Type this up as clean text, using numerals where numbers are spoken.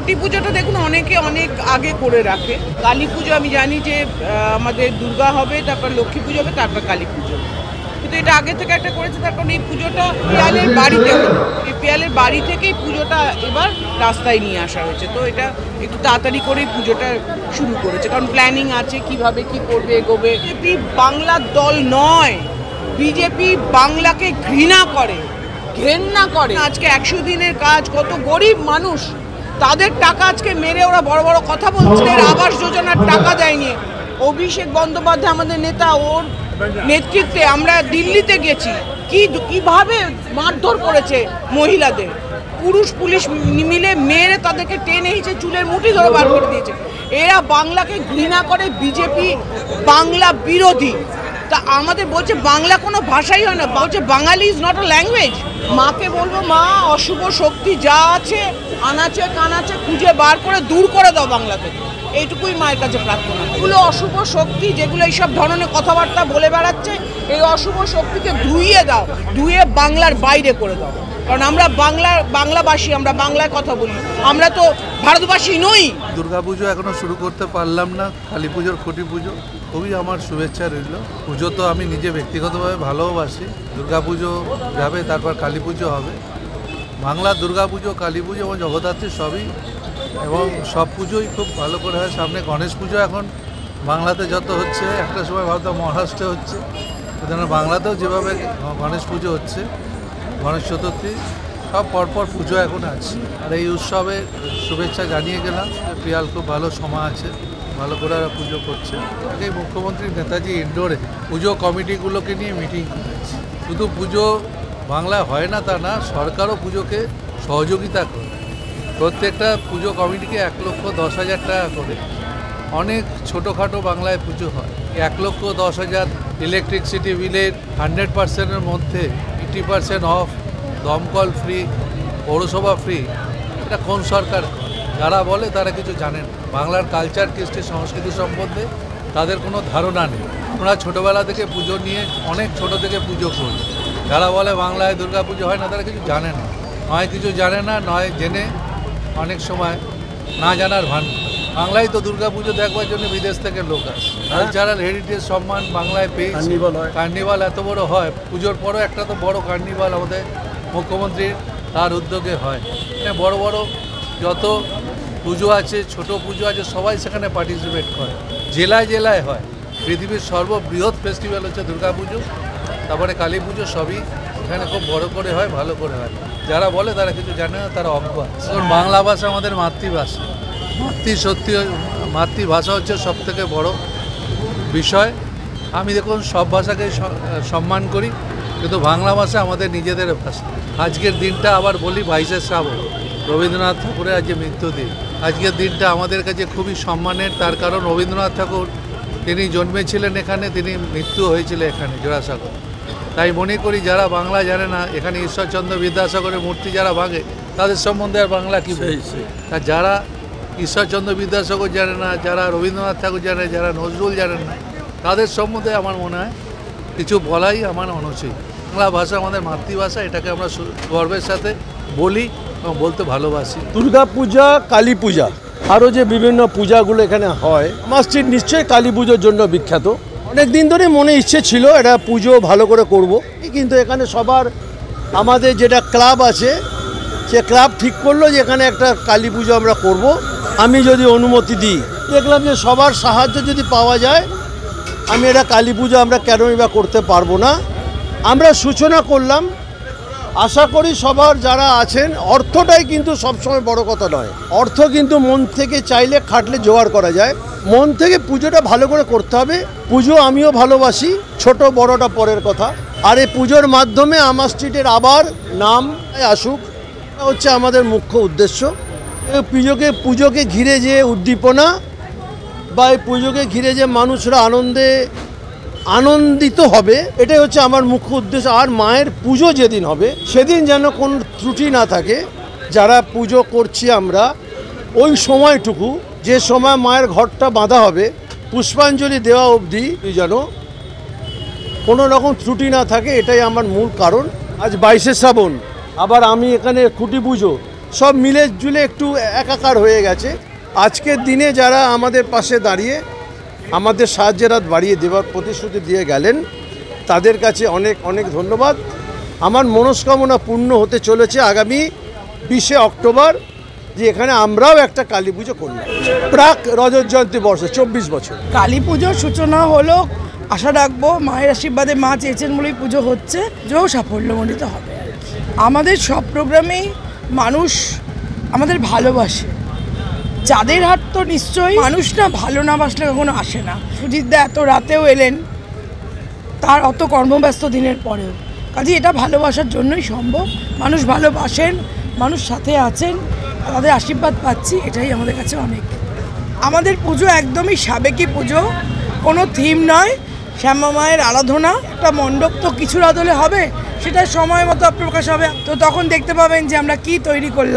খুঁটি পুজোটা দেখুন অনেকে অনেক আগে করে রাখে। কালী পুজো আমি জানি যে আমাদের দুর্গা হবে, তারপর লক্ষ্মী পুজো হবে, তারপর কালী পুজো, কিন্তু এটা আগে থেকে একটা করেছে। তার কারণ এই পুজোটা পিয়ালের বাড়িতে হলো, এই পিয়ালের বাড়ি থেকেই পুজোটা এবার রাস্তায় নিয়ে আসা হয়েছে। তো এটা একটু তাড়াতাড়ি করেই পুজোটা শুরু করেছে, কারণ প্ল্যানিং আছে কিভাবে কি করবে এগোবে। বিজেপি বাংলার দল নয়, বিজেপি বাংলাকে ঘৃণা করে, ঘেন্না করে। আজকে 100 দিনের কাজ, কত গরিব মানুষ তাদের টাকা আজকে মেরে ওরা বড় বড় কথা বলছে। আবাস যোজনার টাকা দেয়নি। অভিষেক বন্দ্যোপাধ্যায় আমাদের নেতা, ওর নেতৃত্বে আমরা দিল্লিতে গেছি, কিভাবে মারধর করেছে মহিলাদের, পুরুষ পুলিশ মিলে মেরে তাদেরকে টেনে হিঁচে চুলের মুঠি ধরে বার করে দিয়েছে। এরা বাংলাকে ঘৃণা করে, বিজেপি বাংলা বিরোধী। তা আমাদের বলছে বাংলা কোনো ভাষাই হয় না, বলছে বাঙালি ইজ নট আ ল্যাঙ্গুয়েজ। মাকে বলবো, মা অশুভ শক্তি যা আছে আনাচে কানাচে খুঁজে বার করে দূর করে দাও বাংলা থেকে, এইটুকুই মায়ের কাছে প্রার্থনা। এগুলো অশুভ শক্তি যেগুলো এইসব ধরনের কথাবার্তা বলে বেড়াচ্ছে, এই অশুভ শক্তিকে ধুইয়ে দাও, ধুয়ে বাংলার বাইরে করে দাও। কারণ আমরা বাংলাভাষী, আমরা বাংলায় কথা বলি, আমরা তো ভারতবাসী নই। দুর্গাপুজো এখনো শুরু করতে পারলাম না, কালী পুজোর খুঁটি পুজো খুবই আমার শুভেচ্ছা রইল। পুজো তো আমি নিজে ব্যক্তিগতভাবে ভালোবাসি। দুর্গাপুজো যাবে, তারপর কালী পুজো হবে। বাংলার দুর্গাপুজো, কালী পুজো এবং জগদ্ধাত্রী সবই, এবং সব পুজোই খুব ভালো করে হয়। সামনে গণেশ পুজো এখন বাংলাতে যত হচ্ছে, একটা সময় ভাবতাম মহারাষ্ট্রে হচ্ছে, সেজন্য বাংলাতেও যেভাবে গণেশ পুজো হচ্ছে, গণেশ চতুর্থী, সব পরপর পুজো এখন আছে। আর এই উৎসবের শুভেচ্ছা জানিয়ে গেলাম। পিয়াল খুব ভালো সময় আছে, ভালো করে ওরা পুজো করছে। আগেই মুখ্যমন্ত্রী নেতাজি ইন্ডোরে পুজো কমিটিগুলোকে নিয়ে মিটিং করেছে। শুধু পুজো বাংলায় হয় না তা না, সরকারও পুজোকে সহযোগিতা করে। প্রত্যেকটা পুজো কমিটিকে 1,10,000 টাকা করে। অনেক ছোটোখাটো বাংলায় পুজো হয়। 1,10,000 ইলেকট্রিসিটি বিলের 100%-এর মধ্যে 80% অফ, দমকল ফ্রি, পৌরসভা ফ্রি। এটা কোন সরকার? যারা বলে তারা কিছু জানেন। বাংলার কালচার, কৃষ্টি, সংস্কৃতি সম্বন্ধে তাদের কোনো ধারণা নেই। আমরা ছোটোবেলা থেকে পুজো নিয়ে অনেক ছোট থেকে পুজো করি। যারা বলে বাংলায় দুর্গা পুজো হয় না, তারা কিছু জানে না। নয় কিছু জানে না, নয় জেনে অনেক সময় না জানার ভান। বাংলায় তো দুর্গা পুজো দেখবার জন্য বিদেশ থেকে লোক আসে। কালচারাল হেরিটেজ সম্মান বাংলায় পেয়েছে। কার্নিভাল এত বড় হয়, পুজোর পরও একটা তো বড় কার্নিভাল আমাদের মুখ্যমন্ত্রীর তার উদ্যোগে হয়। বড় বড় যত পুজো আছে, ছোট পুজো আছে, সবাই সেখানে পার্টিসিপেট করে। জেলায় জেলায় হয়। পৃথিবীর সর্ববৃহৎ ফেস্টিভ্যাল হচ্ছে দুর্গা পুজো, তারপরে কালী পুজো, সবই এখানে খুব বড় করে হয়, ভালো করে হয়। যারা বলে তারা কিছু জানে না, তারা অজ্ঞ। কারণ বাংলা ভাষা আমাদের মাতৃভাষা। মাতৃভাষা হচ্ছে সবথেকে বড় বিষয়। আমি দেখুন সব ভাষাকেই সম্মান করি, কিন্তু বাংলা ভাষা আমাদের নিজেদের ভাষা। আজকের দিনটা আবার বলি 22শে শ্রাবণ, রবীন্দ্রনাথ ঠাকুরের আজকে মৃত্যুদিন। আজকের দিনটা আমাদের কাছে খুবই সম্মানের, তার কারণ রবীন্দ্রনাথ ঠাকুর তিনি জন্মেছিলেন এখানে, তিনি মৃত্যু হয়েছিল এখানে জোড়াসাঁকোর। তাই মনে করি যারা বাংলা জানে না, এখানে ঈশ্বরচন্দ্র বিদ্যাসাগরের মূর্তি যারা ভাঙে, তাদের সম্বন্ধে আর বাংলা কী বলছে? তা যারা ঈশ্বরচন্দ্র বিদ্যাসাগর জানে না, যারা রবীন্দ্রনাথ ঠাকুর জানে, যারা নজরুল জানেন না, তাদের সম্বন্ধে আমার মনে হয় কিছু বলাই আমার অনুচিত। বাংলা ভাষা আমাদের মাতৃভাষা, এটাকে আমরা গর্বের সাথে বলি এবং বলতে ভালোবাসি। দুর্গা পূজা, কালী পূজা, আরও যে বিভিন্ন পূজাগুলো এখানে হয়, মসজিদ নিশ্চয়ই কালী পুজোর জন্য বিখ্যাত। অনেক দিন ধরে মনে ইচ্ছে ছিল এটা পুজো ভালো করে করব, কিন্তু এখানে সবার আমাদের যেটা ক্লাব আছে, সে ক্লাব ঠিক করলো যে এখানে একটা কালী পুজো আমরা করব। আমি যদি অনুমতি দিই, দেখলাম যে সবার সাহায্য যদি পাওয়া যায়, আমি এটা কালী পুজো আমরা কেনই বা করতে পারবো না। আমরা সূচনা করলাম। আশা করি সবার যারা আছেন, অর্থটাই কিন্তু সবসময় বড় কথা নয়। অর্থ কিন্তু মন থেকে চাইলে, খাটলে জোগাড় করা যায়। মন থেকে পুজোটা ভালো করে করতে হবে। পুজো আমিও ভালোবাসি, ছোট বড়টা পরের কথা। আর এই পুজোর মাধ্যমে আমার স্ট্রিটের আবার নাম আসুক, হচ্ছে আমাদের মুখ্য উদ্দেশ্য। পুজোকে ঘিরে যে উদ্দীপনা বা এই পুজোকে ঘিরে যে মানুষরা আনন্দিত হবে, এটাই হচ্ছে আমার মুখ্য উদ্দেশ্য। আর মায়ের পুজো যেদিন হবে, সেদিন যেন কোনো ত্রুটি না থাকে। যারা পুজো করছি আমরা, ওই সময়টুকু, যে সময় মায়ের ঘরটা বাঁধা হবে, পুষ্পাঞ্জলি দেওয়া অবধি যেন কোনো রকম ত্রুটি না থাকে, এটাই আমার মূল কারণ। আজ 22শে শ্রাবণ, আবার আমি এখানে খুঁটি পুজো, সব মিলে জুলে একটু একাকার হয়ে গেছে। আজকের দিনে যারা আমাদের পাশে দাঁড়িয়ে আমাদের সাহায্যের হাত বাড়িয়ে দেওয়ার প্রতিশ্রুতি দিয়ে গেলেন, তাদের কাছে অনেক অনেক ধন্যবাদ। আমার মনস্কামনা পূর্ণ হতে চলেছে আগামী 20শে অক্টোবর, যে এখানে আমরাও একটা কালী পুজো করলাম। প্রাক রজত জয়ন্তী বর্ষে 24 বছর কালী পুজোর সূচনা হলো। আশা রাখবো মায়ের আশীর্বাদে, মা চেয়েছেন বলেই পুজো হচ্ছে, পুজোও সাফল্যমণ্ডিত হবে আর কি। আমাদের সব প্রোগ্রামেই মানুষ আমাদের ভালোবাসে। যাদের হাট তো নিশ্চয়ই, মানুষ না ভালো না বাসলে কখনো আসে না। সুজিতদা এত রাতেও এলেন, তার অত কর্মব্যস্ত দিনের পরেও, কাজে এটা ভালোবাসার জন্যই সম্ভব। মানুষ ভালোবাসেন, মানুষ সাথে আছেন, তাদের আশীর্বাদ পাচ্ছি, এটাই আমাদের কাছে অনেক। আমাদের পুজো একদমই সাবেকি পুজো, কোনো থিম নয়, শ্যামা মায়ের আরাধনা। একটা মণ্ডপ তো কিছু রাত হলে হবে, সেটা সময় মতো প্রকাশ হবে, তো তখন দেখতে পাবেন যে আমরা কি তৈরি করলাম।